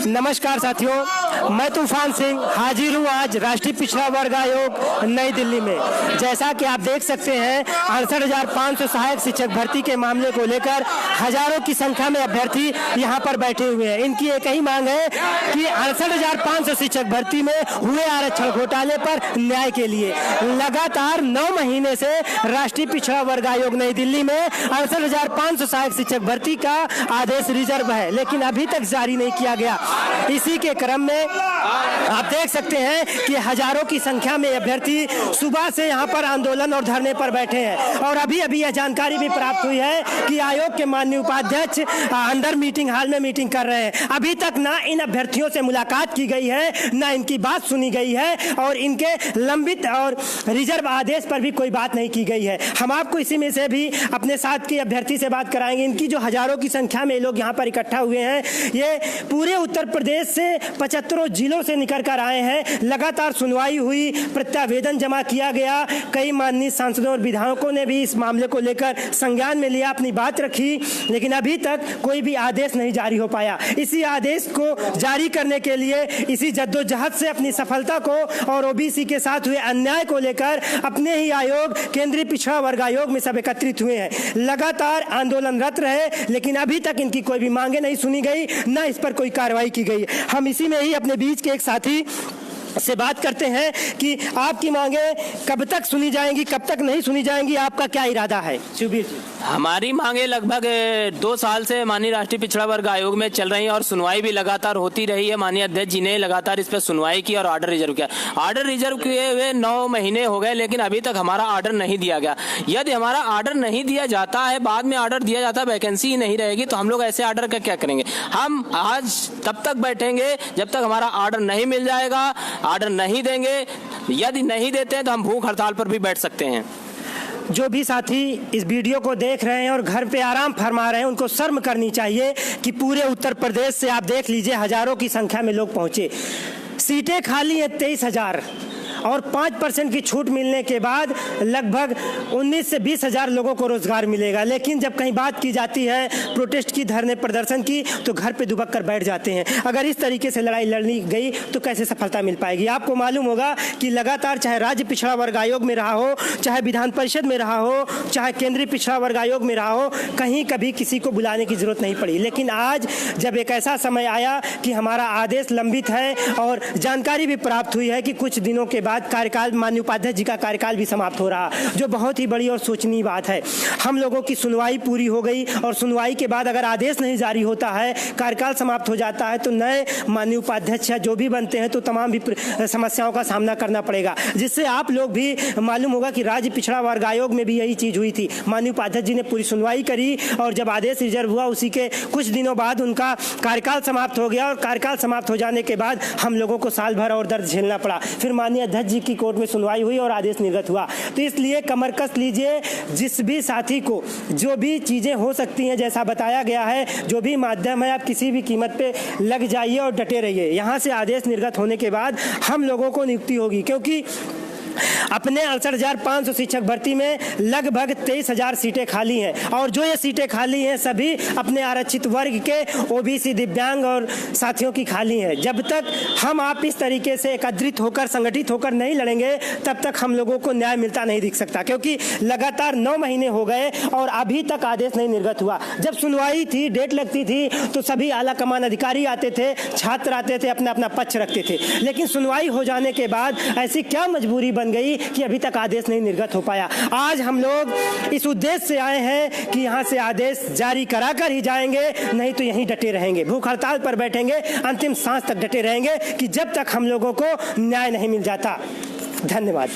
नमस्कार साथियों, मैं तूफान सिंह हाजिर हूँ आज राष्ट्रीय पिछड़ा वर्ग आयोग नई दिल्ली में। जैसा कि आप देख सकते हैं 68,500 सहायक शिक्षक भर्ती के मामले को लेकर हजारों की संख्या में अभ्यर्थी यहाँ पर बैठे हुए हैं। इनकी एक ही मांग है कि 68,500 शिक्षक भर्ती में हुए आरक्षण घोटाले पर न्याय के लिए लगातार 9 महीने से राष्ट्रीय पिछड़ा वर्ग आयोग नई दिल्ली में 68,500 सहायक शिक्षक भर्ती का आदेश रिजर्व है, लेकिन अभी तक जारी नहीं किया गया। इसी के क्रम में आप देख सकते हैं कि हजारों की संख्या में अभ्यर्थी सुबह से यहां पर आंदोलन और धरने पर बैठे हैं और अभी अभी यह जानकारी भी प्राप्त हुई है कि आयोग के माननीय उपाध्यक्ष अंदर मीटिंग हॉल में मीटिंग कर रहे हैं। अभी तक ना इन अभ्यर्थियों से मुलाकात की गई है, ना इनकी बात सुनी गई है और इनके लंबित और रिजर्व आदेश पर भी कोई बात नहीं की गई है। हम आपको इसी में से भी अपने साथ के अभ्यर्थी से बात कराएंगे। इनकी जो हजारों की संख्या में लोग यहाँ पर इकट्ठा हुए हैं, ये पूरे उत्तर प्रदेश से 75 जिलों से निकल कर आए हैं। लगातार सुनवाई हुई, प्रत्यावेदन जमा किया गया, कई माननीय सांसदों और विधायकों ने भी इस मामले को लेकर संज्ञान में लिया, अपनी बात रखी, लेकिन अभी तक कोई भी आदेश नहीं जारी हो पाया। इसी आदेश को जारी करने के लिए इसी जद्दोजहद से अपनी सफलता को और ओबीसी के साथ हुए अन्याय को लेकर अपने ही आयोग केंद्रीय पिछड़ा वर्ग आयोग में सब एकत्रित हुए हैं। लगातार आंदोलनरत रहे, लेकिन अभी तक इनकी कोई भी मांगे नहीं सुनी गई, ना इस पर कोई कार्रवाई की गई। हम इसी में ही अपने बीच के एक साथी से बात करते हैं कि आपकी मांगे कब तक सुनी जाएंगी, कब तक नहीं सुनी जाएंगी, आपका क्या इरादा है? शिवबीर जी, हमारी मांगे लगभग 2 साल से माननीय राष्ट्रीय पिछड़ा वर्ग आयोग में चल रही है और सुनवाई भी लगातार होती रही है। माननीय अध्यक्ष जी ने लगातार इस पर सुनवाई की और ऑर्डर रिजर्व किया। ऑर्डर रिजर्व किए हुए 9 महीने हो गए, लेकिन अभी तक हमारा ऑर्डर नहीं दिया गया। यदि हमारा ऑर्डर नहीं दिया जाता है, बाद में ऑर्डर दिया जाता है, वैकेंसी ही नहीं रहेगी, तो हम लोग ऐसे ऑर्डर का क्या करेंगे? हम आज तब तक बैठेंगे जब तक हमारा ऑर्डर नहीं मिल जाएगा। ऑर्डर नहीं देंगे, यदि नहीं देते हैं तो हम भूख हड़ताल पर भी बैठ सकते हैं। जो भी साथी इस वीडियो को देख रहे हैं और घर पे आराम फरमा रहे हैं, उनको शर्म करनी चाहिए कि पूरे उत्तर प्रदेश से आप देख लीजिए हजारों की संख्या में लोग पहुंचे। सीटें खाली हैं 23,000 और 5% की छूट मिलने के बाद लगभग 19 से 20 हजार लोगों को रोजगार मिलेगा। लेकिन जब कहीं बात की जाती है प्रोटेस्ट की, धरने प्रदर्शन की, तो घर पे दुबक कर बैठ जाते हैं। अगर इस तरीके से लड़ाई लड़नी गई तो कैसे सफलता मिल पाएगी? आपको मालूम होगा कि लगातार चाहे राज्य पिछड़ा वर्ग आयोग में रहा हो, चाहे विधान परिषद में रहा हो, चाहे केंद्रीय पिछड़ा वर्ग आयोग में रहा हो, कहीं कभी किसी को बुलाने की जरूरत नहीं पड़ी। लेकिन आज जब एक ऐसा समय आया कि हमारा आदेश लंबित है और जानकारी भी प्राप्त हुई है कि कुछ दिनों के बाद कार्यकाल माननीय उपाध्यक्ष जी का कार्यकाल भी समाप्त हो रहा, जो बहुत ही बड़ी और सोचनीय बात है। हम लोगों की सुनवाई पूरी हो गई और सुनवाई के बाद अगर आदेश नहीं जारी होता है, कार्यकाल समाप्त हो जाता है, तो नए माननीय उपाध्यक्ष जो भी बनते हैं तो तमाम भी समस्याओं का सामना करना पड़ेगा। जिससे आप लोग भी मालूम होगा कि राज्य पिछड़ा वर्ग आयोग में भी यही चीज हुई थी। माननीय उपाध्यक्ष जी ने पूरी सुनवाई करी और जब आदेश रिजर्व हुआ उसी के कुछ दिनों बाद उनका कार्यकाल समाप्त हो गया और कार्यकाल समाप्त हो जाने के बाद हम लोगों को साल भर और दर्द झेलना पड़ा। फिर माननीय अध्यक्ष जी की कोर्ट में सुनवाई हुई और आदेश निर्गत हुआ। तो इसलिए कमर कस लीजिए, जिस भी साथी को जो भी चीजें हो सकती हैं, जैसा बताया गया है, जो भी माध्यम है, आप किसी भी कीमत पे लग जाइए और डटे रहिए। यहाँ से आदेश निर्गत होने के बाद हम लोगों को नियुक्ति होगी, क्योंकि अपने 68,500 शिक्षक भर्ती में लगभग 23,000 सीटें खाली हैं और जो ये सीटें खाली हैं सभी अपने आरक्षित वर्ग के ओबीसी, दिव्यांग और साथियों की खाली हैं। जब तक हम आप इस तरीके से एकत्रित होकर, संगठित होकर नहीं लड़ेंगे, तब तक हम लोगों को न्याय मिलता नहीं दिख सकता, क्योंकि लगातार 9 महीने हो गए और अभी तक आदेश नहीं निर्गत हुआ। जब सुनवाई थी, डेट लगती थी, तो सभी आला कमान अधिकारी आते थे, छात्र आते थे, अपना अपना पक्ष रखते थे। लेकिन सुनवाई हो जाने के बाद ऐसी क्या मजबूरी बन गई कि अभी तक आदेश नहीं निर्गत हो पाया। आज हम लोग इस उद्देश्य से आए हैं कि यहाँ से आदेश जारी कराकर ही जाएंगे, नहीं तो यहीं डटे रहेंगे, भूख हड़ताल पर बैठेंगे, अंतिम सांस तक डटे रहेंगे कि जब तक हम लोगों को न्याय नहीं मिल जाता। धन्यवाद।